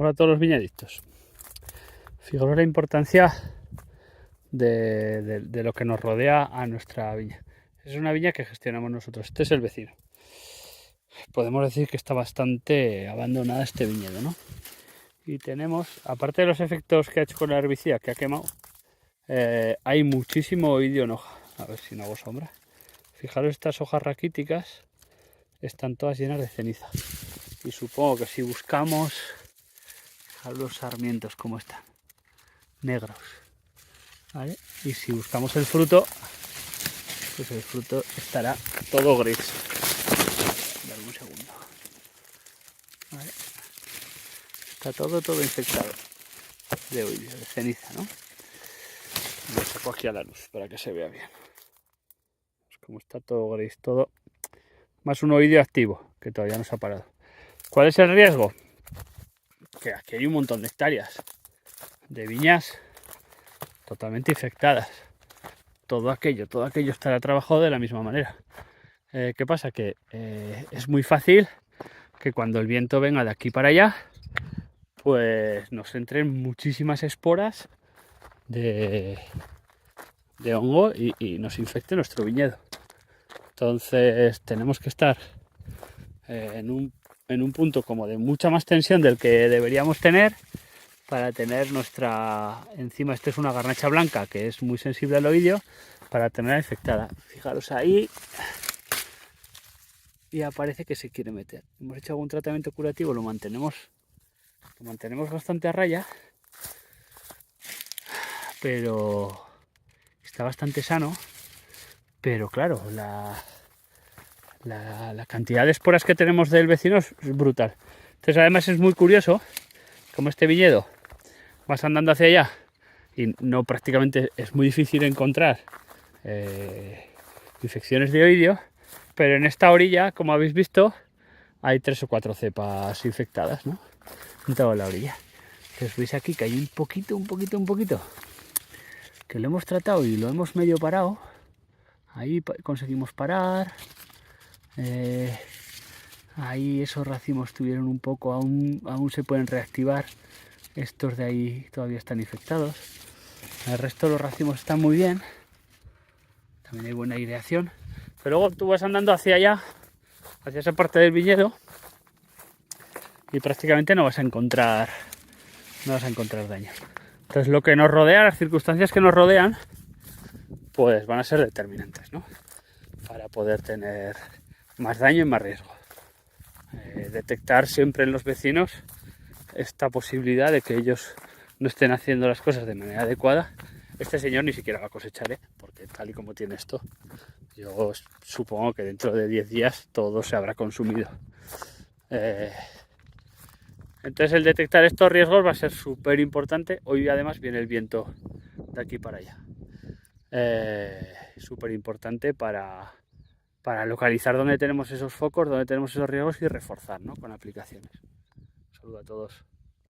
Hola a todos los viñadictos. Fijaros la importancia de lo que nos rodea a nuestra viña. Es una viña que gestionamos nosotros. Este es el vecino. Podemos decir que está bastante abandonada este viñedo, ¿no? Y tenemos, aparte de los efectos que ha hecho con la herbicida que ha quemado, hay muchísimo oidio en hoja. A ver si no hago sombra. Fijaros, estas hojas raquíticas están todas llenas de ceniza. Y supongo que si buscamos a los sarmientos como están, negros, ¿vale? Y si buscamos el fruto, pues el fruto estará todo gris. Dame un segundo. ¿Vale? Está todo infectado de oidio, de ceniza, ¿no? Lo saco aquí a la luz para que se vea bien. Pues como está todo gris, todo más un oidio activo que todavía no se ha parado. ¿Cuál es el riesgo? Que aquí hay un montón de hectáreas de viñas totalmente infectadas. Todo aquello estará trabajado de la misma manera. ¿Qué pasa? Que es muy fácil que cuando el viento venga de aquí para allá, pues nos entren muchísimas esporas de hongo y nos infecte nuestro viñedo. Entonces tenemos que estar en un punto como de mucha más tensión del que deberíamos tener para tener encima esta es una garnacha blanca que es muy sensible al oidio, para tenerla infectada. Fijaros ahí, ya parece que se quiere meter. Hemos hecho algún tratamiento curativo, lo mantenemos bastante a raya, pero está bastante sano. Pero claro, la cantidad de esporas que tenemos del vecino es brutal. Entonces además es muy curioso como este viñedo vas andando hacia allá y no, prácticamente es muy difícil encontrar infecciones de oidio, pero en esta orilla, como habéis visto, hay 3 o 4 cepas infectadas, ¿no? En toda la orilla. Entonces veis aquí que hay un poquito que lo hemos tratado y lo hemos medio parado. Ahí conseguimos parar. Ahí esos racimos tuvieron un poco, aún se pueden reactivar. Estos de ahí todavía están infectados. El resto de los racimos están muy bien. También hay buena aireación. Pero luego tú vas andando hacia allá, hacia esa parte del viñedo, y prácticamente no vas a encontrar daño. Entonces lo que nos rodea, las circunstancias que nos rodean, pues van a ser determinantes, ¿no? Para poder tener más daño y más riesgo. Detectar siempre en los vecinos esta posibilidad de que ellos no estén haciendo las cosas de manera adecuada. Este señor ni siquiera va a cosechar, porque tal y como tiene esto, yo supongo que dentro de 10 días todo se habrá consumido. Entonces el detectar estos riesgos va a ser súper importante. Hoy además viene el viento de aquí para allá. Súper importante para localizar dónde tenemos esos focos, dónde tenemos esos riesgos y reforzar, ¿no? Con aplicaciones. Un saludo a todos.